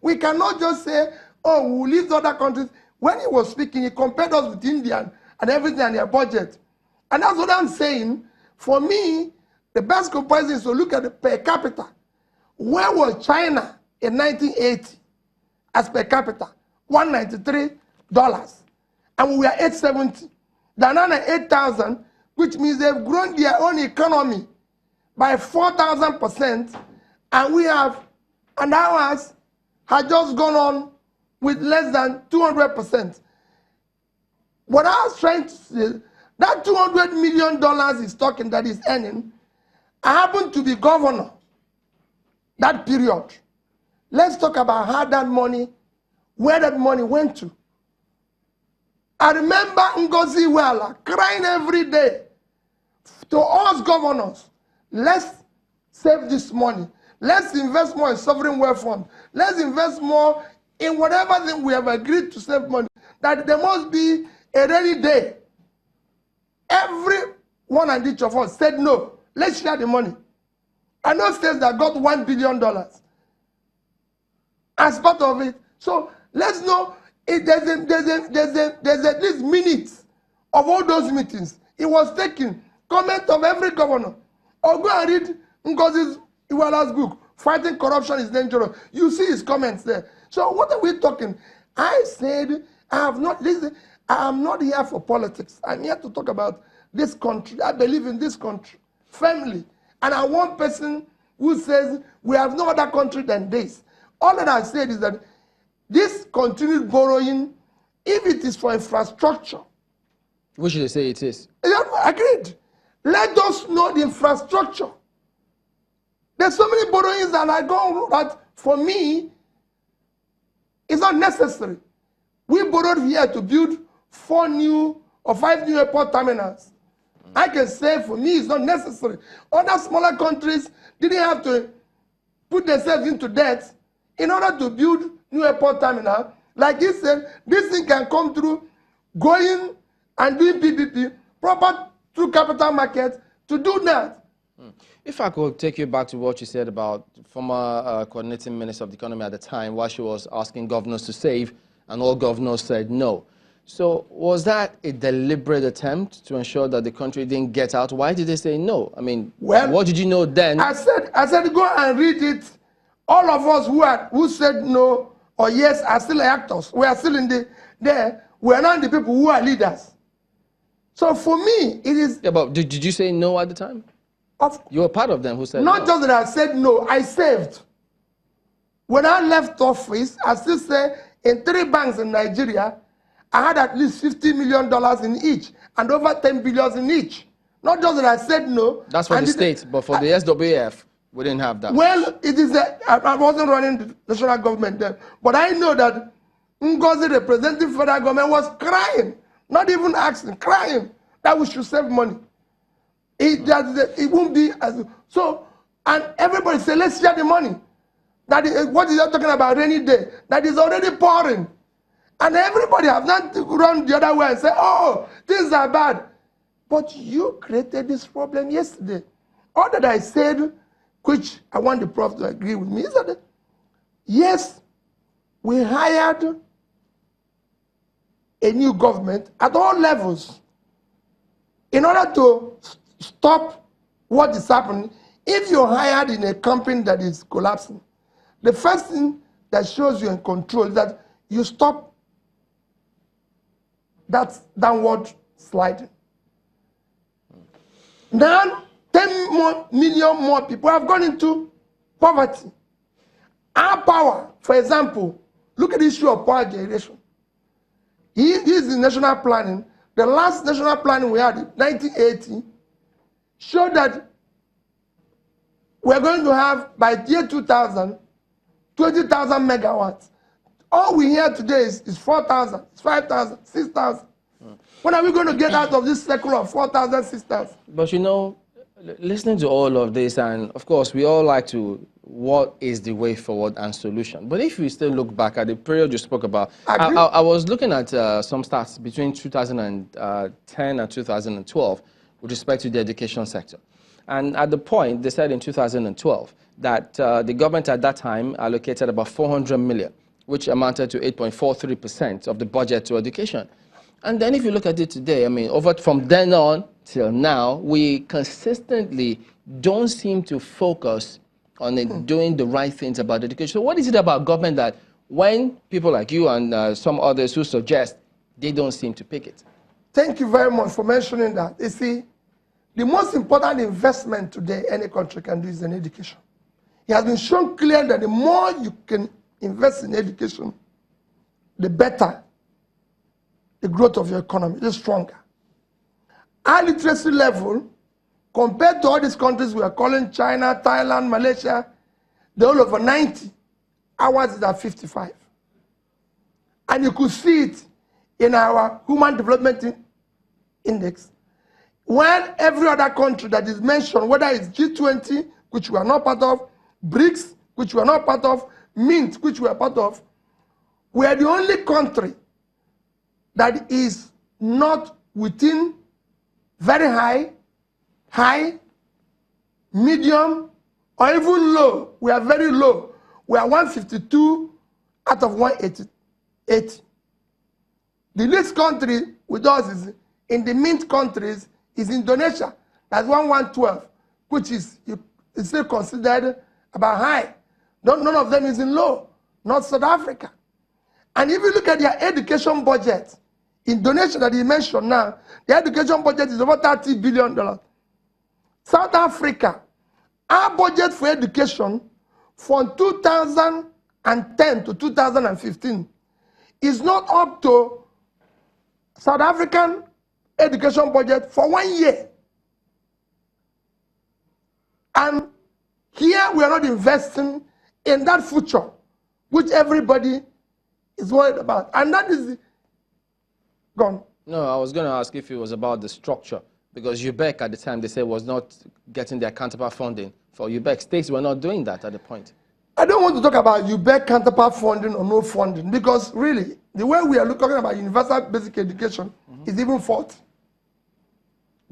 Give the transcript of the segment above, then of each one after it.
We cannot just say, oh, we will leave other countries. When he was speaking, he compared us with India and everything and their budget. And that's what I'm saying. For me, the best comparison is to look at the per capita. Where was China in 1980 as per capita? $193. And we were 870. They're now at 8,000, which means they've grown their own economy by 4,000%. And we have, and ours had just gone on with less than 200%. What I was trying to say, that $200 million he's talking that he's earning, I happened to be governor that period. Let's talk about how that money, where that money went to. I remember Ngozi Iweala crying every day to us governors, let's save this money. Let's invest more in sovereign wealth fund. Let's invest more in whatever thing we have agreed to save money. That there must be a rainy day. Every one and each of us said no. Let's share the money. I know states that got $1 billion as part of it. So let's know there's at least minutes of all those meetings. It was taken. Comment of every governor. Or go and read Ngozi Iweala's book, Fighting Corruption is Dangerous. You see his comments there. So what are we talking? I said, I'm not here for politics. I'm here to talk about this country. I believe in this country firmly. And I'm one person who says we have no other country than this. All that I said is that this continued borrowing, if it is for infrastructure. What should they say it is? Agreed. Let us know the infrastructure. There's so many borrowings that I go that for me, it's not necessary. We borrowed here to build 4 new or 5 new airport terminals. I can say for me it's not necessary. Other smaller countries didn't have to put themselves into debt in order to build new airport terminal. Like he said, this thing can come through going and doing PPP, proper through capital market to do that. If I could take you back to what you said about former coordinating minister of the economy at the time, while she was asking governors to save, and all governors said no. So was that a deliberate attempt to ensure that the country didn't get out? Why did they say no? I mean, well, what did you know then? I said go and read it. All of us who said no or yes are still actors. We are still in there. We are not the people who are leaders. So for me, it is... Yeah, but did you say no at the time? You were part of them who said not no. Just that I said no, I saved. When I left office, I still say in 3 banks in Nigeria, I had at least $50 million in each and over $10 billion in each. Not just that I said no. That's for the state, but for the SWF, we didn't have that. Well, it is I wasn't running the national government then, but I know that Ngozi representing federal government was crying, not even asking, crying that we should save money. It won't be as so, and everybody say let's share the money. That is what is talking about rainy day. That is already pouring. And everybody have not run the other way and say, oh, things are bad. But you created this problem yesterday. All that I said, which I want the prof to agree with me, is that yes, we hired a new government at all levels in order to stop what is happening. If you're hired in a company that is collapsing, the first thing that shows you in control is that you stop that downward sliding. Now, 10 million more people have gone into poverty. Our power, for example, look at the issue of power generation. This is national planning. The last national planning we had in 1980 showed that we're going to have, by year 2000, 20,000 megawatts. All we hear today is 4,000, 5,000, 6,000. When are we going to get out of this cycle of 4,000, 6,000? But you know, listening to all of this, and of course, we all like to, what is the way forward and solution? But if we still look back at the period you spoke about, I was looking at some stats between 2010 and 2012 with respect to the education sector. And at the point, they said in 2012, that the government at that time allocated about 400 million, which amounted to 8.43% of the budget to education. And then if you look at it today, I mean, from then on till now, we consistently don't seem to focus on doing the right things about education. So what is it about government that when people like you and some others who suggest, they don't seem to pick it? Thank you very much for mentioning that. You see, the most important investment today any country can do is in education. It has been shown clear that the more you can invest in education, the better the growth of your economy, the stronger. Our literacy level, compared to all these countries we are calling China, Thailand, Malaysia, they're all over 90. Ours is at 55. And you could see it in our Human Development Index. When every other country that is mentioned, whether it's G20, which we are not part of, BRICS, which we are not part of, Mint, which we are part of, we are the only country that is not within very high, medium, or even low. We are very low. We are 152 out of 180. The least country with us is in the Mint countries is Indonesia. That's 112, which is still considered about high. None of them is in low, not South Africa. And if you look at their education budget, Indonesia that you mentioned now, the education budget is over $30 billion. South Africa, our budget for education from 2010 to 2015 is not up to South African education budget for 1 year. And here we are not investing in that future, which everybody is worried about. And that is gone. No, I was going to ask if it was about the structure, because UBEC at the time, they said, was not getting their counterpart funding for UBEC. States were not doing that at the point. I don't want to talk about UBEC counterpart funding or no funding, because really, the way we are talking about universal basic education is even faulty.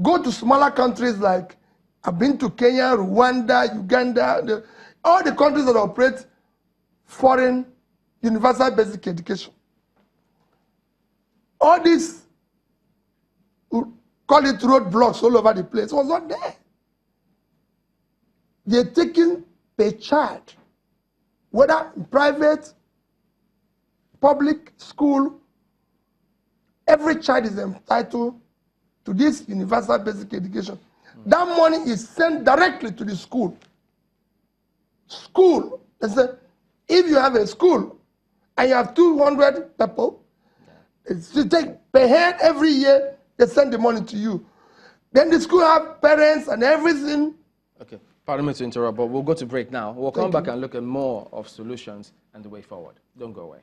Go to smaller countries like, I've been to Kenya, Rwanda, Uganda, all the countries that operate foreign universal basic education. All these, call it roadblocks all over the place, was not there. They're taking per child, whether in private, public school, every child is entitled to this universal basic education. That money is sent directly to the school. School, they say, if you have a school and you have 200 people, you take per head every year, they send the money to you. Then the school have parents and everything. Okay, pardon me to interrupt, but we'll go to break now. We'll come back and look at more of solutions and the way forward. Don't go away.